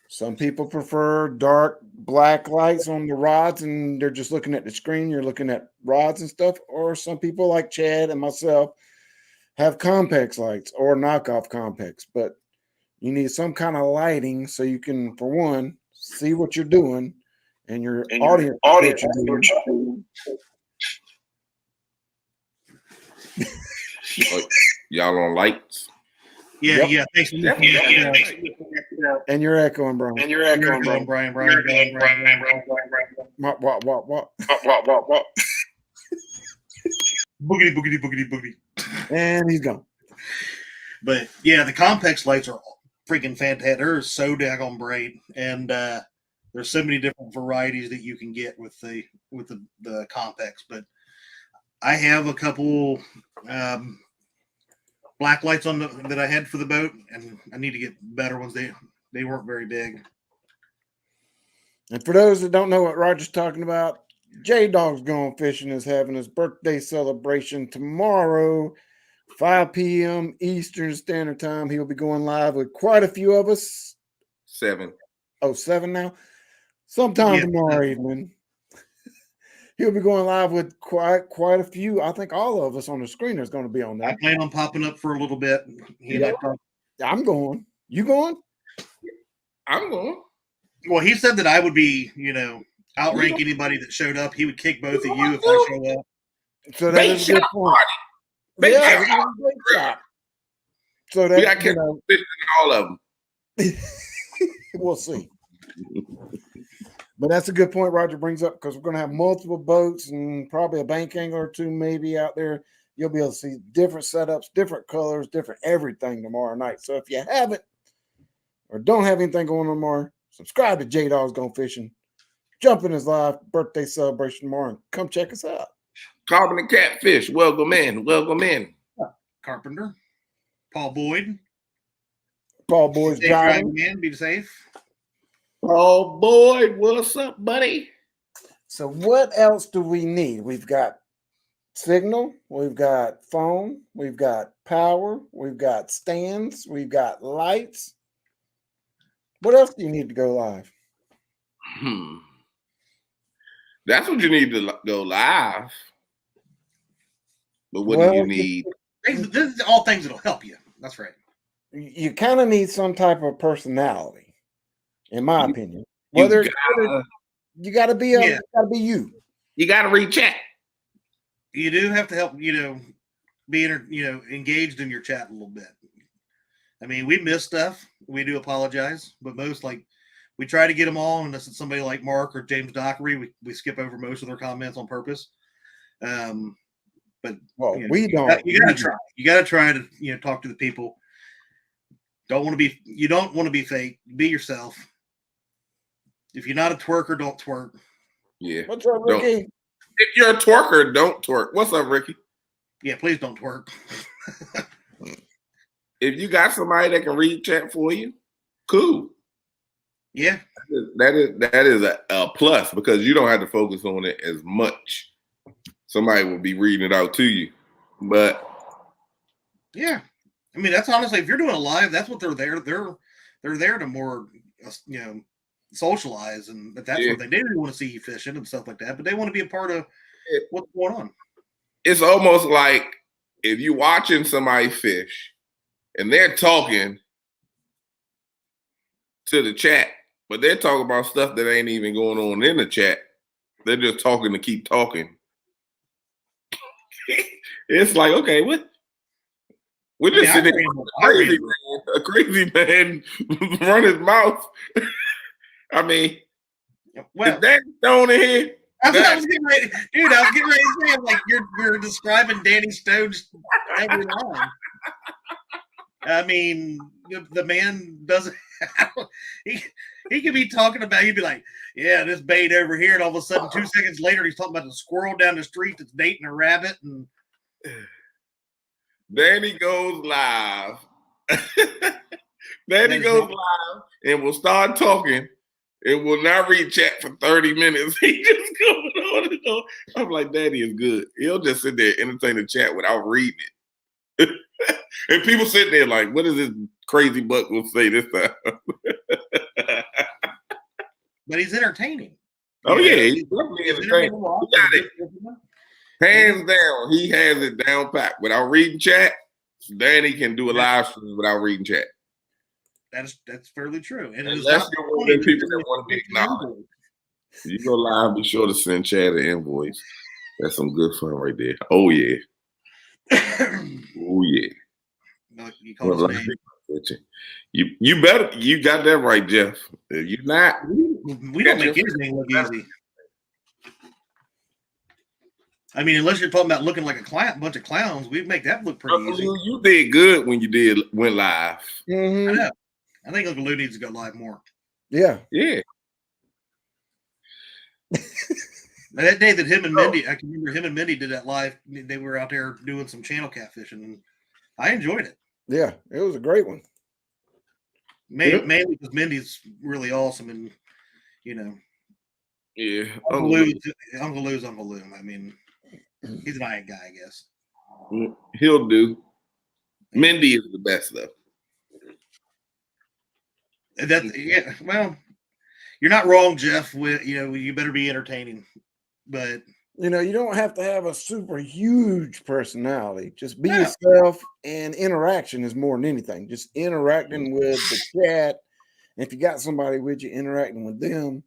Some people prefer dark black lights on the rods and they're just looking at the screen. You're looking at rods and stuff. Or some people like Chad and myself have Compex lights or knockoff Compex. But you need some kind of lighting so you can, for one, see what you're doing and your audience. Y'all on lights? Yeah, Yep. yeah. Thanks. And you're echoing, Brian. Brian. What? Boogity. And he's gone. But yeah, the Compex lights are freaking fantastic. They're so daggone bright, and there's so many different varieties that you can get with the Compex. But I have a couple black lights on that I had for the boat, and I need to get better ones. They weren't very big. And for those that don't know what Roger's talking about, J-Dog's Gone Fishing is having his birthday celebration tomorrow, 5 p.m. Eastern Standard Time. He'll be going live with quite a few of us. 7. Oh, 7 now? Sometime tomorrow evening. He'll be going live with quite a few. I think all of us on the screen is going to be on that. I plan on popping up for a little bit. I'm going. You going? I'm going. Well, he said that I would be, you know, outrank anybody that showed up. He would kick both of you if I show up. So that is a good point. Bait shop. So that, I can't fit in all of them. We'll see. But that's a good point Roger brings up, because we're going to have multiple boats and probably a bank angler or two maybe out there. You'll be able to see different setups, different colors, different everything tomorrow night. So if you haven't or don't have anything going on tomorrow, subscribe to J-Dog's Gone Fishing. Jump in his live birthday celebration tomorrow and come check us out. Carpenter Catfish, welcome in. Carpenter, Paul Boyd. Paul Boyd's Safe driving. driving, man. Be safe. Oh boy, what's up, buddy? So what else do we need? We've got signal, we've got phone, we've got power, we've got stands, we've got lights. What else do you need to go live? That's what you need to go live. But what do Well, you need? This is all things that'll help you. That's right. You kind of need some type of personality, in my opinion. You Whether gotta, you got to be Yeah. you. you gotta read chat. You do have to help, be engaged in your chat a little bit. I mean, we miss stuff. We do apologize, but we try to get them all. Unless it's somebody like Mark or James Dockery, we skip over most of their comments on purpose. But We don't. You gotta try. You gotta try to talk to the people. You don't want to be fake. Be yourself. If you're not a twerker, don't twerk. Yeah. What's up, Ricky? If you're a twerker, don't twerk. What's up, Ricky? Yeah, please don't twerk. If you got somebody that can read chat for you, cool. Yeah. That is a plus because you don't have to focus on it as much. Somebody will be reading it out to you. But yeah, I mean that's honestly, if you're doing a live, that's what they're there. They're there to more socialize, and that's what they do. They want to see you fishing and stuff like that, but they want to be a part of what's going on. It's almost like if you're watching somebody fish and they're talking to the chat, but they're talking about stuff that ain't even going on in the chat. They're just talking to keep talking. It's like, okay, what? We're just sitting there, a crazy man run his mouth. I mean, is that Stone in here? I was getting ready, dude. I was getting ready to say, like, you're describing Danny Stone's every line. I mean, the man doesn't. He could be talking about. He'd be like, "Yeah, this bait over here," and all of a sudden, 2 seconds later, he's talking about the squirrel down the street that's dating a rabbit. And Danny goes live. Danny goes live and will start talking. It will not read chat for 30 minutes. He just going on and on. I'm like, Danny is good. He'll just sit there and entertain the chat without reading it. And people sitting there like, what is this crazy buck will say this time? But he's entertaining. Oh, yeah. He's definitely entertaining. He got it. Hands down, he has it down pat. Without reading chat, Danny can do a live stream without reading chat. That's fairly true. And unless you're one of the people that want to be acknowledged. You go live, be sure to send Chad an invoice. That's some good fun right there. Oh, yeah. Oh, yeah. No, you call his name. You better, you got that right, Jeff. If you're not, we don't make anything look easy. I mean, unless you're talking about looking like a bunch of clowns, we'd make that look pretty easy. You did good when you went live. Mm-hmm. I know. I think Uncle Lou needs to go live more. Yeah. Yeah. That day that him and Mindy, I can remember him and Mindy did that live. They were out there doing some channel catfishing, and I enjoyed it. Yeah, it was a great one. Mainly because Mindy's really awesome, and yeah, Uncle Lou's Uncle Lou. I mean, he's an iron guy, I guess. He'll do. Mindy is the best though. Well, you're not wrong, Jeff. You better be entertaining, but you don't have to have a super huge personality. Just be yourself, and interaction is more than anything. Just interacting with the chat. And if you got somebody with you, interacting with them,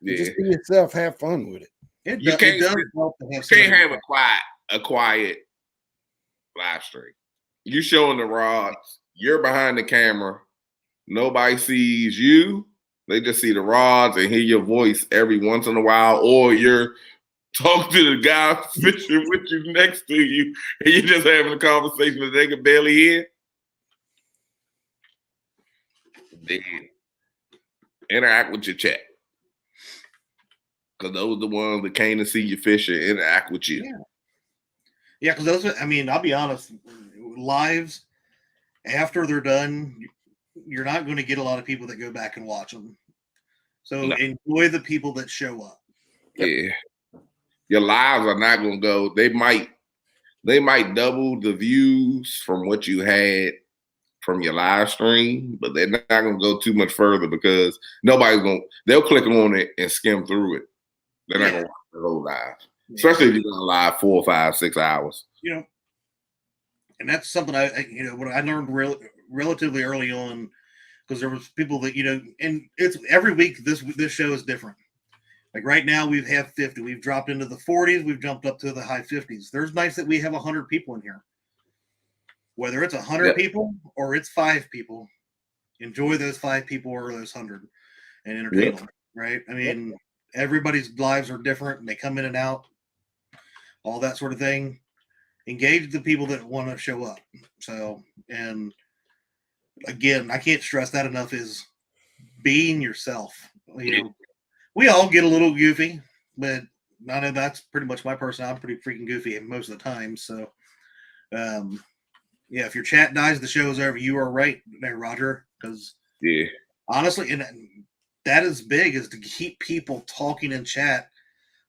just be yourself. Have fun with it. You can't have a quiet live stream. You showing the rods. You're behind the camera. Nobody sees you. They just see the rods and hear your voice every once in a while, or you're talking to the guy fishing with you next to you, and you're just having a conversation that they can barely hear. Then interact with your chat. Because those are the ones that came to see you fish and interact with you. Yeah, because those, I'll be honest, lives after they're done, you're not going to get a lot of people that go back and watch them. So enjoy the people that show up. Yeah. Your lives are not gonna go. They might double the views from what you had from your live stream, but they're not gonna go too much further because they'll click on it and skim through it. They're not gonna watch the whole live. Especially if you're going live 4, 5, 6 hours. And that's something what I learned relatively early on, because there was people that, and it's every week this show is different. Like right now we've had 50, we've dropped into the 40s, we've jumped up to the high 50s. There's nights that we have 100 people in here. Whether it's 100 people or it's 5 people, enjoy those 5 people or those 100 and entertain them, right? I mean, everybody's lives are different and they come in and out, all that sort of thing. Engage the people that want to show up. So, and again, I can't stress that enough, is being yourself. We all get a little goofy, but I know that's pretty much my personality. I'm pretty freaking goofy most of the time. So, if your chat dies, the show's over. You are right there, Roger. Because honestly, and that is big, is to keep people talking in chat.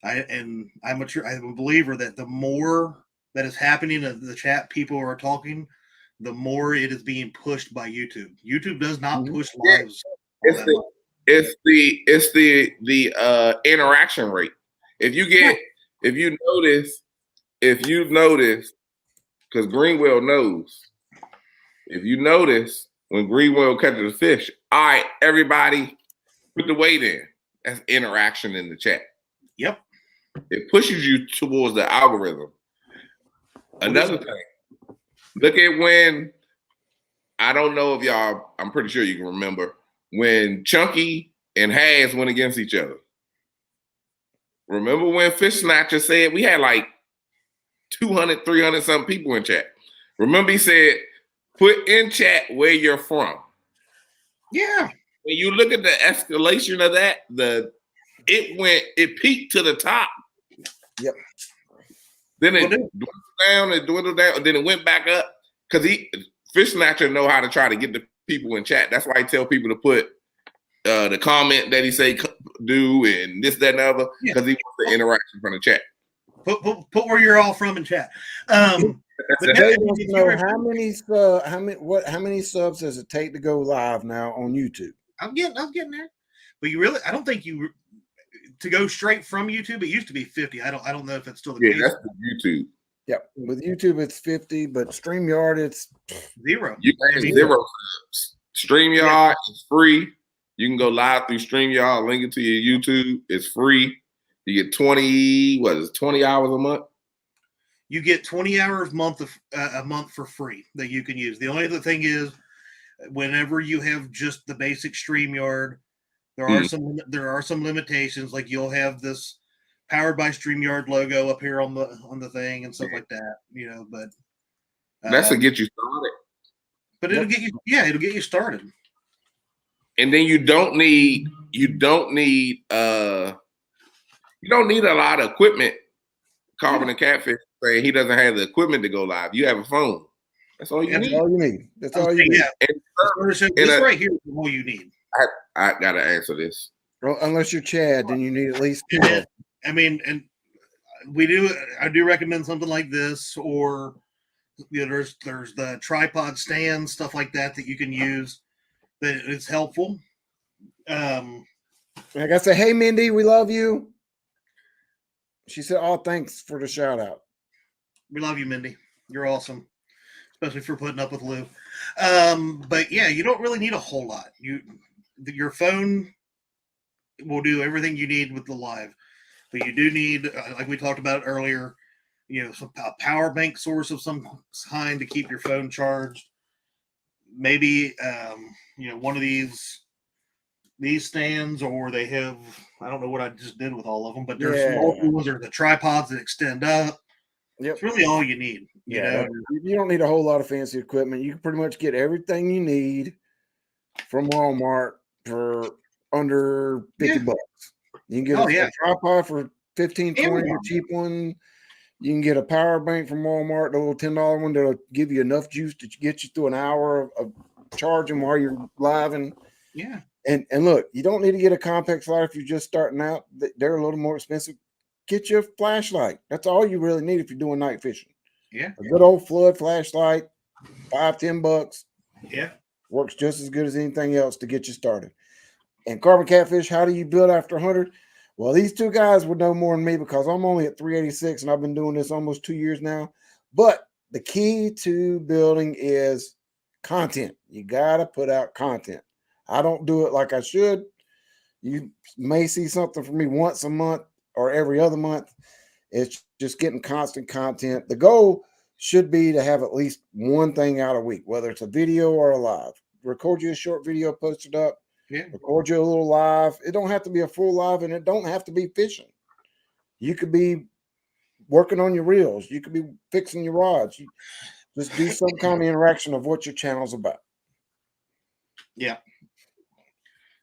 I'm a believer that the more that is happening in the chat, people are talking, the more it is being pushed by YouTube. YouTube does not push lives. It's the interaction rate. If you notice, because Greenwell knows, if you notice when Greenwell catches a fish, all right, everybody put the weight in. That's interaction in the chat. Yep. It pushes you towards the algorithm. Another thing, look at when, I don't know if y'all, I'm pretty sure you can remember, when Chunky and Has went against each other. Remember when Fish Snatcher said, we had like 200, 300 something people in chat. Remember he said, put in chat where you're from. Yeah. When you look at the escalation of that, it peaked to the top. Yep. Then it dwindled down, and then it went back up. Because Fish Snatcher know how to try to get the people in chat. That's why I tell people to put the comment that he say do and this, that, and the other, because he wants the interaction from the chat. Put where you're all from in chat. But they want to know how many subs does it take to go live now on YouTube? I'm getting there. But I don't think to go straight from YouTube, it used to be 50. I don't know if it's still the case. Yeah, that's YouTube. Yep. With YouTube, it's 50, but StreamYard, it's 0. You can 0 subs. StreamYard is free. You can go live through StreamYard, link it to your YouTube. It's free. You get 20 hours a month? You get 20 hours a month for free that you can use. The only other thing is, whenever you have just the basic StreamYard, there are some limitations. Like you'll have this powered by StreamYard logo up here on the thing and stuff like that. But that's to get you started. But it'll get you started. And then you don't need a lot of equipment. Carbon and Catfish saying he doesn't have the equipment to go live. You have a phone. That's all you need. That's all you need. This right here is all you need. I gotta answer this. Well, unless you're Chad, then you need at least 2. I mean, and I do recommend something like this, or there's the tripod stands, stuff like that you can use. That it's helpful. Like I said, hey Mindy, we love you. She said, "Oh, thanks for the shout out." We love you, Mindy. You're awesome, especially for putting up with Lou. But yeah, you don't really need a whole lot. Your phone will do everything you need with the live, but you do need, like we talked about earlier, a power bank source of some kind to keep your phone charged. Maybe one of these stands, or they have, I don't know what I just did with all of them, but there's multiple ones. There's the tripods that extend up. Yep. It's really all you need. You don't need a whole lot of fancy equipment. You can pretty much get everything you need from Walmart for under $50. You can get a tripod for $15, $20, a cheap one You can get a power bank from Walmart, the little $10 one that'll give you enough juice to get you through an hour of charging while you're live. And Yeah. And look, you don't need to get a compact light if you're just starting out. They're a little more expensive. Get your flashlight. That's all you really need if you're doing night fishing. Yeah. A good old flood flashlight, $5-10. Yeah. Works just as good as anything else to get you started. And carbon catfish, how do you build after 100? Well, these two guys would know more than me because I'm only at 386 and I've been doing this almost 2 years now. But the key to building is content. You got to put out content. I don't do it like I should. You may see something from me once a month or every other month. It's just getting constant content. The goal should be to have at least one thing out a week, whether it's a video or a live. Record you a short video, post it up. Yeah. Record you a little live. It don't have to be a full live, and it don't have to be fishing. You could be working on your reels. You could be fixing your rods. You just do some kind of interaction of what your channel's about. Yeah.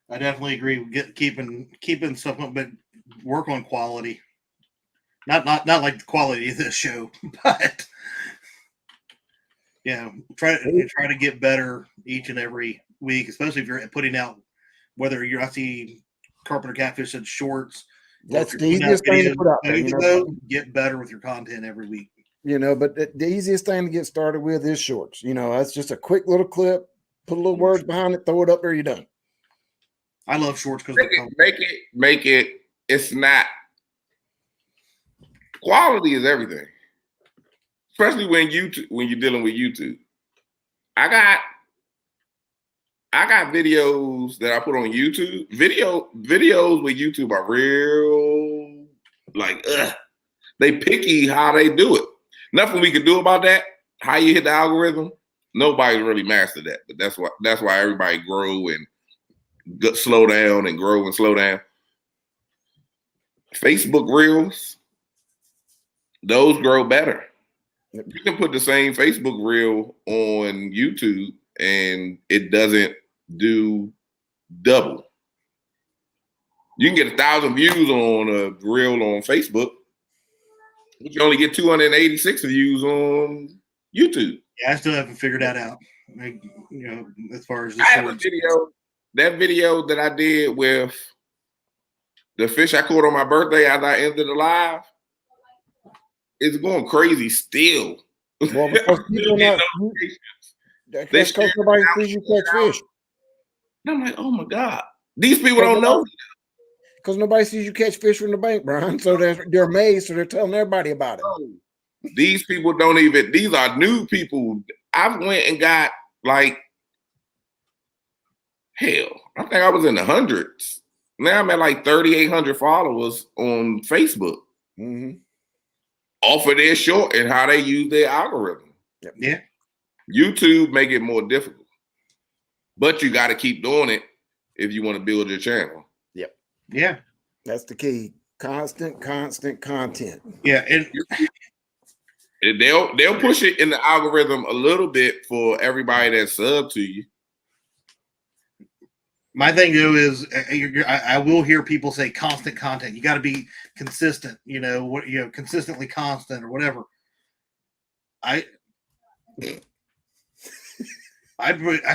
I definitely agree with keeping stuff up, but work on quality. Not like the quality of this show, but try to get better each and every week, especially if you're putting out, whether you're, I see Carpenter Catfish said shorts. That's the easiest thing to put out there. Get better with your content every week. But the easiest thing to get started with is shorts. That's just a quick little clip, put a little words behind it, throw it up there, you're done. I love shorts because make it. It's not quality is everything, especially when you're dealing with YouTube. I got videos that I put on YouTube. Videos with YouTube are real they picky how they do it. Nothing we can do about that. How you hit the algorithm, nobody's really mastered that. But that's why everybody grow and slow down and grow and slow down. Facebook Reels, those grow better. You can put the same Facebook Reel on YouTube and it doesn't do double. You can get 1,000 views on a reel on Facebook, but you only get 286 views on YouTube. Yeah, I still haven't figured that out. As far as the shorts. That video that I did with the fish I caught on my birthday after I ended the live, it's going crazy still. Well, because people not, that's because nobody sees you catch fish. And I'm like, oh my God. These people don't know. Because nobody sees you catch fish from the bank, Brian. So they're amazed, so they're telling everybody about it. These people don't even, these are new people. I went and got hell, I think I was in the hundreds. Now I'm at 3,800 followers on Facebook. Mm-hmm. Off of their short and how they use their algorithm. Yeah. YouTube make it more difficult. But you got to keep doing it if you want to build your channel. Yep. Yeah. That's the key. Constant content. Yeah. And they'll push it in the algorithm a little bit for everybody that's sub to you. My thing though is I will hear people say constant content. You got to be consistent, consistently constant or whatever. I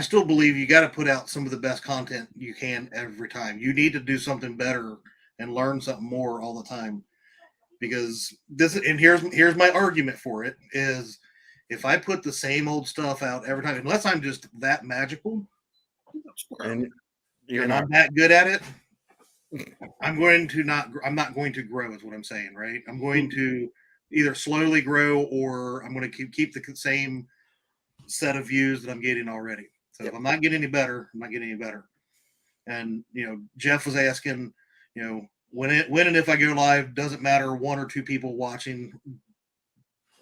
still believe you got to put out some of the best content you can every time. You need to do something better and learn something more all the time, because here's my argument for it is if I put the same old stuff out every time, unless I'm just that magical and I'm that good at it, I'm not going to grow is what I'm saying, right? I'm going to either slowly grow or I'm going to keep the same set of views that I'm getting already. So if I'm not getting any better, I'm not getting any better. And, Jeff was asking, when and if I go live, doesn't matter, one or two people watching,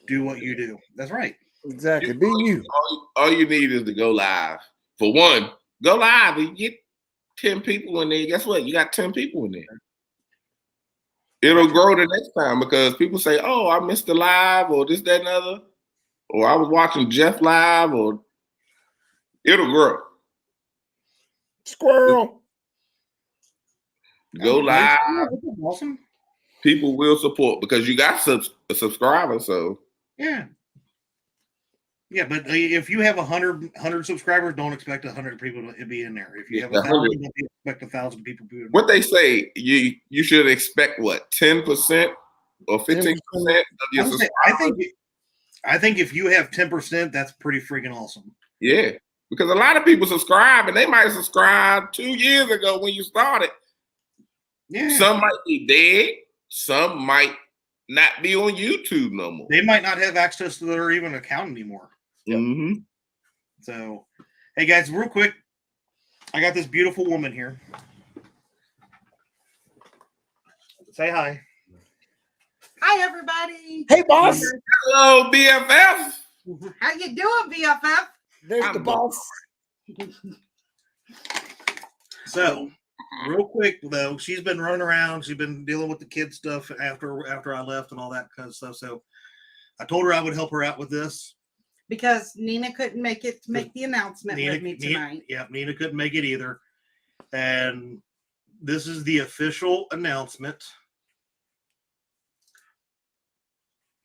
do what you do. That's right. Exactly. Be you. All you need is to go live. For one, go live and get 10 people in there. Guess what? You got 10 people in there. It'll grow the next time because people say, oh, I missed the live or this, that, and other. Or I was watching Jeff live, or it'll grow. Squirrel. Go live. Awesome. People will support because you got a subscriber. So Yeah. Yeah, but if you have 100 subscribers, don't expect 100 people to be in there. If you have 1,000, don't expect 1,000 people to be in there. What they say, you should expect what 10% or 15% of your subscribers. I think if you have 10%, that's pretty freaking awesome. Yeah, because a lot of people subscribe and they might subscribe 2 years ago when you started. Yeah. Some might be dead. Some might not be on YouTube no more. They might not have access to their even account anymore. Mm-hmm. So, hey guys, real quick, I got this beautiful woman here. Say hi. Hi, everybody. Hey, boss. Hello, BFF. How you doing, BFF? There's the boss. So, real quick though, she's been running around. She's been dealing with the kid stuff after I left and all that kind of stuff. So, I told her I would help her out with this because Nina couldn't make it to make the announcement with me tonight. Nina couldn't make it either, and this is the official announcement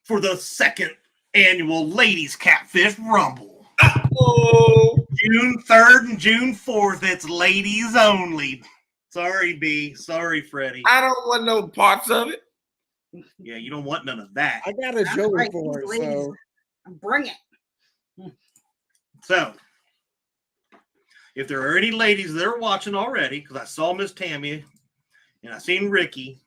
for the second annual Ladies Catfish Rumble. June 3rd and June 4th. It's ladies only. Sorry, B. Sorry, Freddie. I don't want no parts of it. Yeah, you don't want none of that. I got a Joey for it, so bring it. So, if there are any ladies that are watching already, because I saw Miss Tammy and I seen Ricky.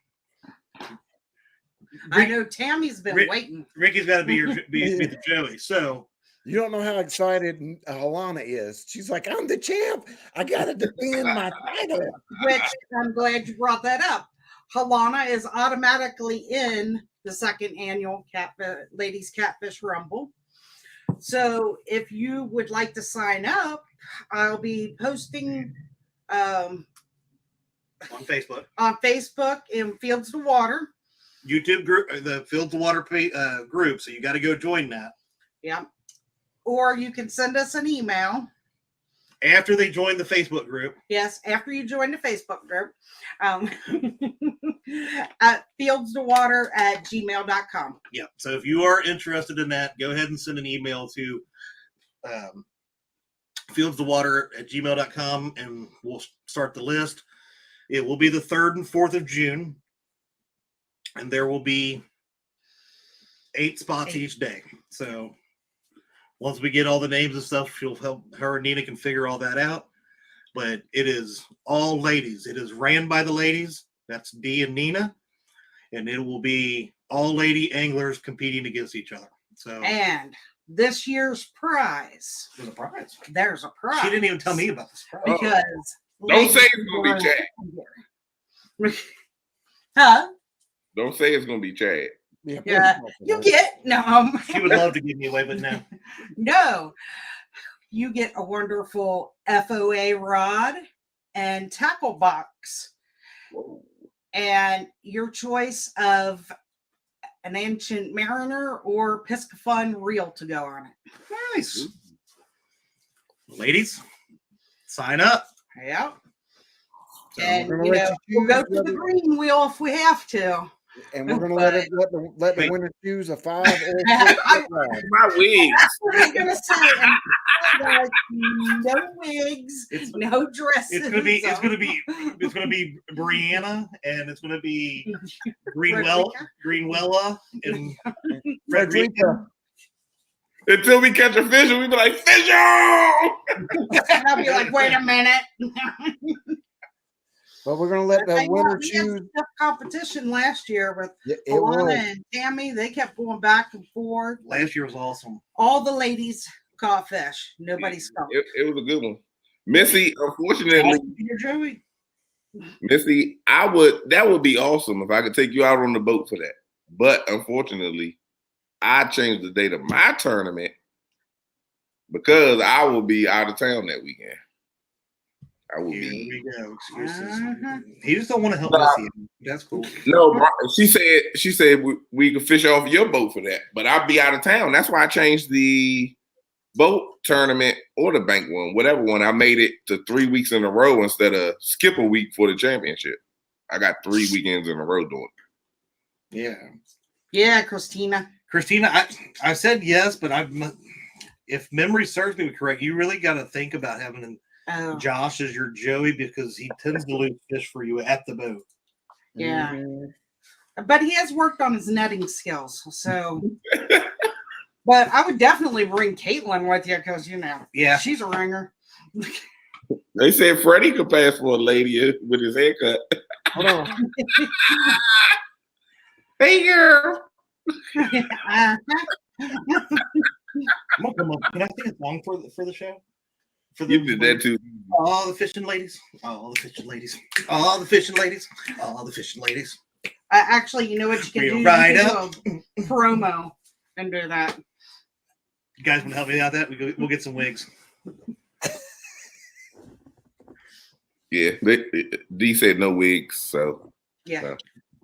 I know Tammy's been waiting. Ricky's got to be the Joey. So you don't know how excited Alana is. She's like, I'm the champ. I got to defend my title. Which I'm glad you brought that up. Halana is automatically in the second annual Ladies Catfish Rumble. So if you would like to sign up, I'll be posting on Facebook in Fields to Water. YouTube group, the Fields to Water group. So you got to go join that. Yeah. Or you can send us an email. After they join the Facebook group. Yes, after you join the Facebook group. At fieldstowater@gmail.com. Yeah. So if you are interested in that, go ahead and send an email to fieldstowater@gmail.com and we'll start the list. It will be the 3rd and 4th of June. And there will be 8 spots each day. So once we get all the names and stuff, she'll help her and Nina can figure all that out. But it is all ladies. It is ran by the ladies. That's Dee and Nina. And it will be all lady anglers competing against each other. So and this year's prize. There's a prize. There's a prize. She didn't even tell me about this prize. Because don't say it's gonna be Chad. Huh? Don't say it's gonna be Chad. Yeah, you get no. She would love to give me away, but no. No, you get a wonderful FOA rod and tackle box, and your choice of an Ancient Mariner or Piscafun reel to go on it. Nice, ladies, sign up. Yeah, so and you know we'll go to the green wheel if we have to. And we're gonna let the winner choose a 5 or 6. My wigs. That's what I'm gonna say. Like, no wigs, no dresses. It's gonna be Brianna, and it's gonna be Greenwella, and Frederica. Until we catch a fish, we'll be like, fish! I'll be like, wait a minute. But we're gonna let the winner choose. Tough competition last year with Alana and Tammy. They kept going back and forth. Last year was awesome. All the ladies caught fish. Nobody stumped. It was a good one. Missy, unfortunately, Missy, that would be awesome if I could take you out on the boat for that. But unfortunately, I changed the date of my tournament because I will be out of town that weekend. I will be. Here we go. Excuses. He just don't want to help Missy. That's cool. No, she said we could fish off your boat for that, but I'll be out of town. That's why I changed the boat tournament or the bank one, whatever one. I made it to 3 weeks in a row instead of skip a week for the championship. I got 3 weekends in a row doing it. Yeah. Yeah, Christina. Christina, I said yes, but if memory serves me correct, you really got to think about having Oh, Josh as your Joey because he tends to lose fish for you at the boat. yeah. Mhm. But he has worked on his netting skills. So, but I would definitely bring Caitlin with you because, Yeah. she's a ringer. They said Freddie could pass for a lady with his haircut. Hold on. Hey, girl. I'm gonna come up. Can I sing a song for the show? For You did that too. All the fishing ladies, all the fishing ladies, all the fishing ladies, all the fishing ladies. Actually, you know what you can do? We'll You ride can up. do a promo and do that. You guys want to help me out? We'll get some wigs. Yeah, D said no wigs, so Yeah.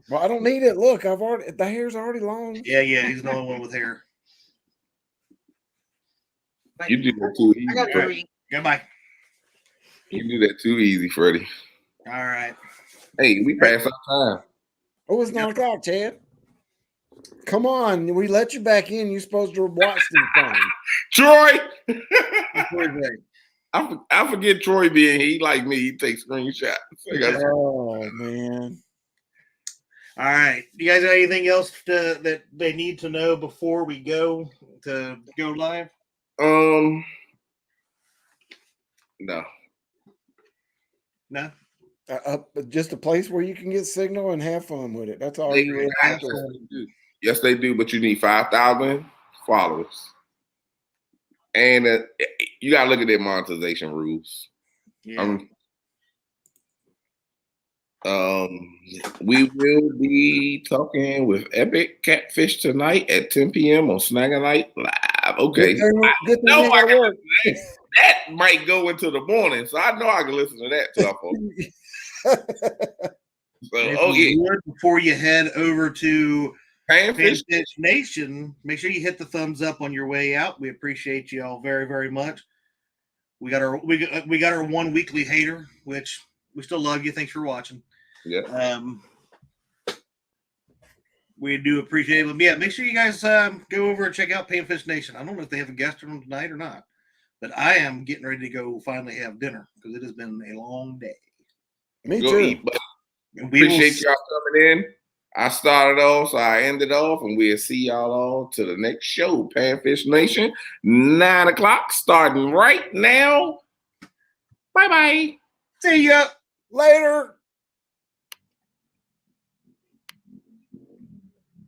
Well, I don't need it. Look, the hair's already long. Yeah, he's the only one with hair. But you do that too I got easy. Freddie. 3. Goodbye. You do that too easy, Freddie. All right. Hey, we passed our time. Oh, it's 9 o'clock, Chad. Come on, we let you back in. You're supposed to watch these things. Troy. Great. I forget Troy being here. He like me. He takes screenshots. Oh man. All right. You guys got anything else that they need to know before we go live? No. No. Just a place where you can get signal and have fun with it. That's all They you really have to. do. Yes, they do, but you need 5,000 followers. And you gotta look at their monetization rules. Yeah. We will be talking with Epic Catfish tonight at 10 p.m. on Snagger Night Live. Okay. Good thing they gotta work. That might go into the morning, so I know I can listen to that stuff. So, Before you head over to Panfish Nation, make sure you hit the thumbs up on your way out. We appreciate you all very, very much. We got our one weekly hater, which we still love you. Thanks for watching. Yeah. We do appreciate it. But yeah, make sure you guys go over and check out Panfish Nation. I don't know if they have a guest room tonight or not, but I am getting ready to go finally have dinner because it has been a long day. Me Go too. eat, but appreciate y'all coming in. I started off, so I ended off, and we'll see y'all all to the next show, Panfish Nation, 9 o'clock, starting right now. Bye-bye. See ya. Later.